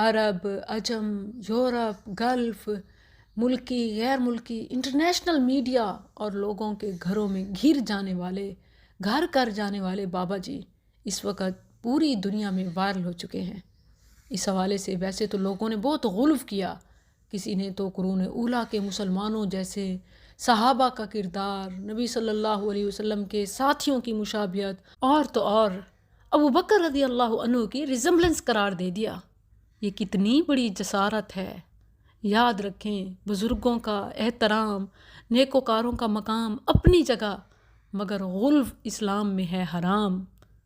عرب، عجم، Europe, golf, ملکی غیر ملکی انٹرنیشنل میڈیا اور لوگوں کے گھروں میں گھر کر جانے والے بابا جی اس وقت پوری دنیا میں وائرل ہو چکے ہیں۔ اس حوالے سے ویسے تو لوگوں نے بہت غلو کیا، کسی نے تو قرون اولیٰ کے مسلمانوں جیسے صحابہ کا کردار، نبی صلی اللہ علیہ وسلم کے ساتھیوں کی مشابہت اور تو اور ابو بکر رضی اللہ عنہ کی ریزمبلنس قرار دے دیا۔ یہ کتنی بڑی جسارت ہے۔ یاد رکھیں، بزرگوں کا احترام، نیکوکاروں کا مقام اپنی جگہ، مگر غلو اسلام میں ہے حرام۔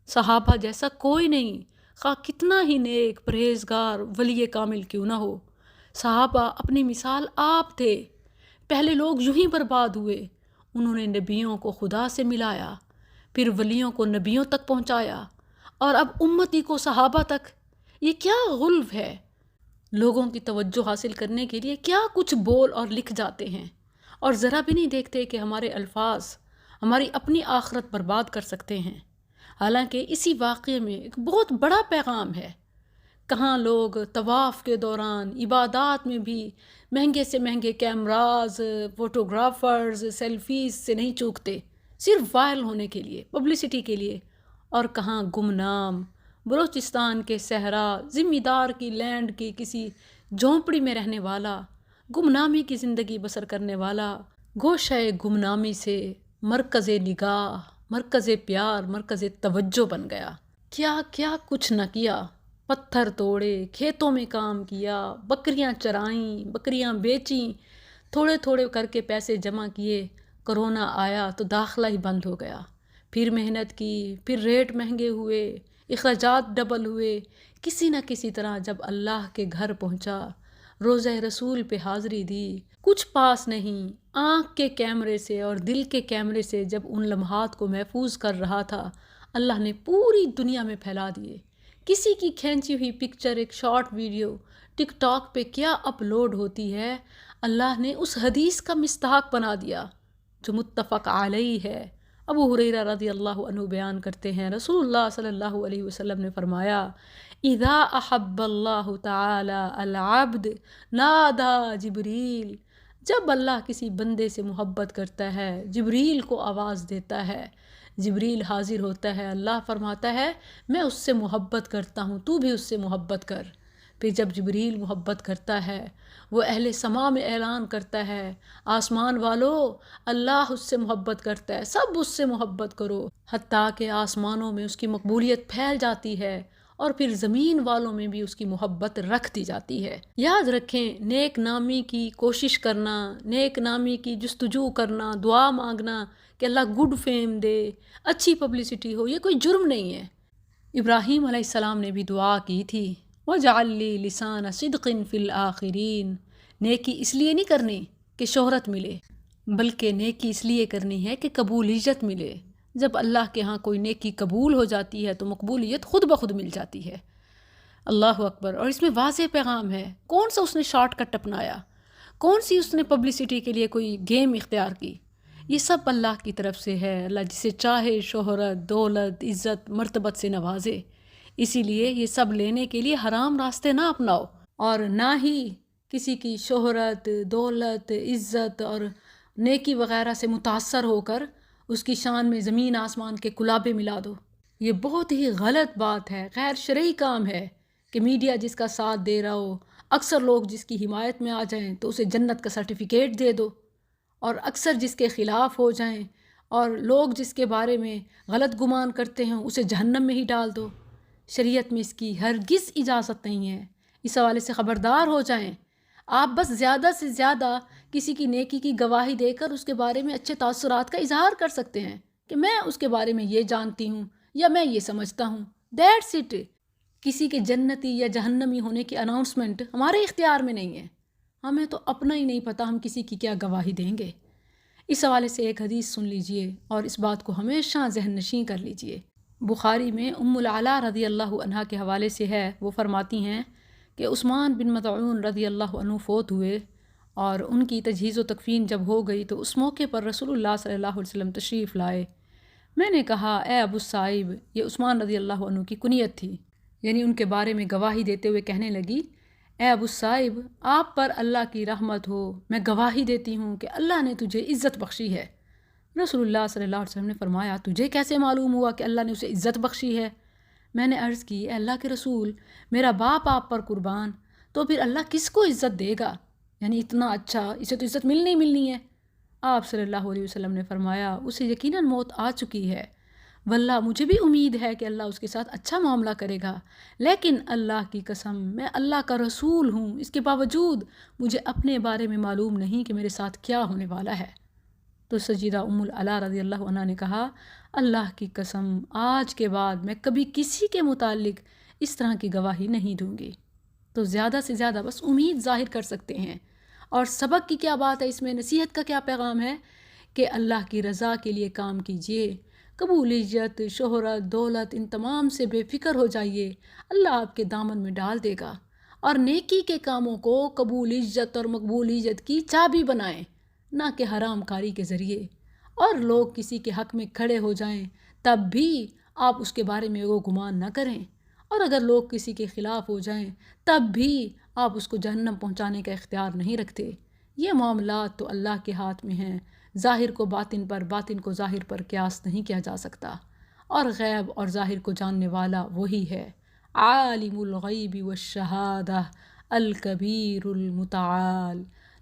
صحابہ جیسا کوئی نہیں، خواہ کتنا ہی نیک، پرہیزگار، ولی کامل کیوں نہ ہو۔ صحابہ اپنی مثال آپ تھے۔ پہلے لوگ یوں ہی برباد ہوئے، انہوں نے نبیوں کو خدا سے ملایا، پھر ولیوں کو نبیوں تک پہنچایا، اور اب امتی کو صحابہ تک۔ یہ کیا غلو ہے؟ لوگوں کی توجہ حاصل کرنے کے لیے کیا کچھ بول اور لکھ جاتے ہیں، اور ذرا بھی نہیں دیکھتے کہ ہمارے الفاظ ہماری اپنی آخرت برباد کر سکتے ہیں۔ حالانکہ اسی واقعے میں ایک بہت بڑا پیغام ہے۔ کہاں لوگ طواف کے دوران عبادات میں بھی مہنگے سے مہنگے کیمراز، فوٹوگرافرز، سیلفیز سے نہیں چوکتے، صرف وائرل ہونے کے لیے، پبلسٹی کے لیے۔ اور کہاں گمنام بلوچستان کے صحرا، ذمہ دار کی لینڈ کی کسی جھونپڑی میں رہنے والا، گمنامی کی زندگی بسر کرنے والا، گوشہ گمنامی سے مرکز نگاہ، مرکز پیار، مرکز توجہ بن گیا۔ کیا کیا کچھ نہ کیا، پتھر توڑے، کھیتوں میں کام کیا، بکریاں چرائیں، بکریاں بیچیں، تھوڑے تھوڑے کر کے پیسے جمع کیے۔ کرونا آیا تو داخلہ ہی بند ہو گیا، پھر محنت کی، پھر ریٹ مہنگے ہوئے، اخراجات ڈبل ہوئے۔ کسی نہ کسی طرح جب اللہ کے گھر پہنچا، روضہ رسول پہ حاضری دی، کچھ پاس نہیں، آنکھ کے کیمرے سے اور دل کے کیمرے سے جب ان لمحات کو محفوظ کر رہا تھا، اللہ نے پوری دنیا میں پھیلا دیے۔ کسی کی کھینچی ہوئی پکچر، ایک شارٹ ویڈیو ٹک ٹاک پہ کیا اپلوڈ ہوتی ہے، اللہ نے اس حدیث کا مستحق بنا دیا جو متفق علیہ ہے۔ ابو ہریرہ رضی اللہ عنہ بیان کرتے ہیں، رسول اللہ صلی اللہ علیہ وسلم نے فرمایا، اذا احب اللہ تعالی العبد نادى جبریل، جب اللہ کسی بندے سے محبت کرتا ہے، جبریل کو آواز دیتا ہے، جبریل حاضر ہوتا ہے، اللہ فرماتا ہے میں اس سے محبت کرتا ہوں، تو بھی اس سے محبت کر۔ پھر جب جبریل محبت کرتا ہے، وہ اہل سما میں اعلان کرتا ہے، آسمان والو، اللہ اس سے محبت کرتا ہے، سب اس سے محبت کرو، حتیٰ کہ آسمانوں میں اس کی مقبولیت پھیل جاتی ہے، اور پھر زمین والوں میں بھی اس کی محبت رکھ دی جاتی ہے۔ یاد رکھیں، نیک نامی کی کوشش کرنا، نیک نامی کی جستجو کرنا، دعا مانگنا کہ اللہ گڈ فیم دے، اچھی پبلسٹی ہو، یہ کوئی جرم نہیں ہے۔ ابراہیم علیہ السلام نے بھی دعا کی تھی، وَاجْعَلْ لِي لِسَانَ صِدْقٍ فِي الْآخِرِينَ۔ نیکی اس لیے نہیں کرنی کہ شہرت ملے، بلکہ نیکی اس لیے کرنی ہے کہ قبولیت ملے۔ جب اللہ کے ہاں کوئی نیکی قبول ہو جاتی ہے تو مقبولیت خود بخود مل جاتی ہے۔ اللہ اکبر۔ اور اس میں واضح پیغام ہے، کون سا اس نے شارٹ کٹ اپنایا، کون سی اس نے پبلسٹی کے لیے کوئی گیم اختیار کی؟ یہ سب اللہ کی طرف سے ہے۔ اللہ جسے چاہے شہرت، دولت، عزت، مرتبت سے نوازے۔ اسی لیے یہ سب لینے کے لیے حرام راستے نہ اپناؤ، اور نہ ہی کسی کی شہرت، دولت، عزت اور نیکی وغیرہ سے متاثر ہو کر اس کی شان میں زمین آسمان کے کلابے ملا دو۔ یہ بہت ہی غلط بات ہے، غیر شرعی کام ہے کہ میڈیا جس کا ساتھ دے رہا ہو، اکثر لوگ جس کی حمایت میں آ جائیں تو اسے جنت کا سرٹیفکیٹ دے دو، اور اکثر جس کے خلاف ہو جائیں اور لوگ جس کے بارے میں غلط گمان کرتے ہیں اسے جہنم میں ہی ڈال دو۔ شریعت میں اس کی ہرگز اجازت نہیں ہے۔ اس حوالے سے خبردار ہو جائیں۔ آپ بس زیادہ سے زیادہ کسی کی نیکی کی گواہی دے کر اس کے بارے میں اچھے تاثرات کا اظہار کر سکتے ہیں کہ میں اس کے بارے میں یہ جانتی ہوں یا میں یہ سمجھتا ہوں، دیٹس اٹ۔ کسی کے جنتی یا جہنمی ہونے کی اناؤنسمنٹ ہمارے اختیار میں نہیں ہے۔ ہمیں تو اپنا ہی نہیں پتہ ہم کسی کی کیا گواہی دیں گے۔ اس حوالے سے ایک حدیث سن لیجئے اور اس بات کو ہمیشہ ذہن نشین کر لیجئے۔ بخاری میں ام العلا رضی اللہ عنہا کے حوالے سے ہے، وہ فرماتی ہیں کہ عثمان بن مطعون رضی اللہ عنہ فوت ہوئے، اور ان کی تجہیز و تکفین جب ہو گئی تو اس موقع پر رسول اللہ صلی اللہ علیہ وسلم تشریف لائے۔ میں نے کہا، اے ابو الصائب، یہ عثمان رضی اللہ عنہ کی کنیت تھی، یعنی ان کے بارے میں گواہی دیتے ہوئے کہنے لگی اے ابو صاحب، آپ پر اللہ کی رحمت ہو، میں گواہی دیتی ہوں کہ اللہ نے تجھے عزت بخشی ہے۔ رسول اللہ صلی اللہ علیہ وسلم نے فرمایا، تجھے کیسے معلوم ہوا کہ اللہ نے اسے عزت بخشی ہے؟ میں نے عرض کی، اے اللہ کے رسول، میرا باپ آپ پر قربان، تو پھر اللہ کس کو عزت دے گا؟ یعنی اتنا اچھا، اسے تو عزت ملنی ہے۔ آپ صلی اللہ علیہ وسلم نے فرمایا، اسے یقیناً موت آ چکی ہے، واللہ مجھے بھی امید ہے کہ اللہ اس کے ساتھ اچھا معاملہ کرے گا، لیکن اللہ کی قسم میں اللہ کا رسول ہوں، اس کے باوجود مجھے اپنے بارے میں معلوم نہیں کہ میرے ساتھ کیا ہونے والا ہے۔ تو سیدہ ام العلا رضی اللہ عنہ نے کہا، اللہ کی قسم آج کے بعد میں کبھی کسی کے متعلق اس طرح کی گواہی نہیں دوں گی۔ تو زیادہ سے زیادہ بس امید ظاہر کر سکتے ہیں۔ اور سبق کی کیا بات ہے اس میں، نصیحت کا کیا پیغام ہے کہ اللہ کی رضا کے لیے کام کیجئے، قبولیت، شہرت، دولت، ان تمام سے بے فکر ہو جائیے، اللہ آپ کے دامن میں ڈال دے گا، اور نیکی کے کاموں کو قبولیت اور مقبولیت کی چابی بنائیں، نہ کہ حرام کاری کے ذریعے۔ اور لوگ کسی کے حق میں کھڑے ہو جائیں تب بھی آپ اس کے بارے میں وہ گمان نہ کریں، اور اگر لوگ کسی کے خلاف ہو جائیں تب بھی آپ اس کو جہنم پہنچانے کا اختیار نہیں رکھتے۔ یہ معاملات تو اللہ کے ہاتھ میں ہیں، ظاہر کو باطن پر، باطن کو ظاہر پر قیاس نہیں کیا جا سکتا، اور غیب اور ظاہر کو جاننے والا وہی ہے، عالم الغیب والشہادہ الکبیر المتعال۔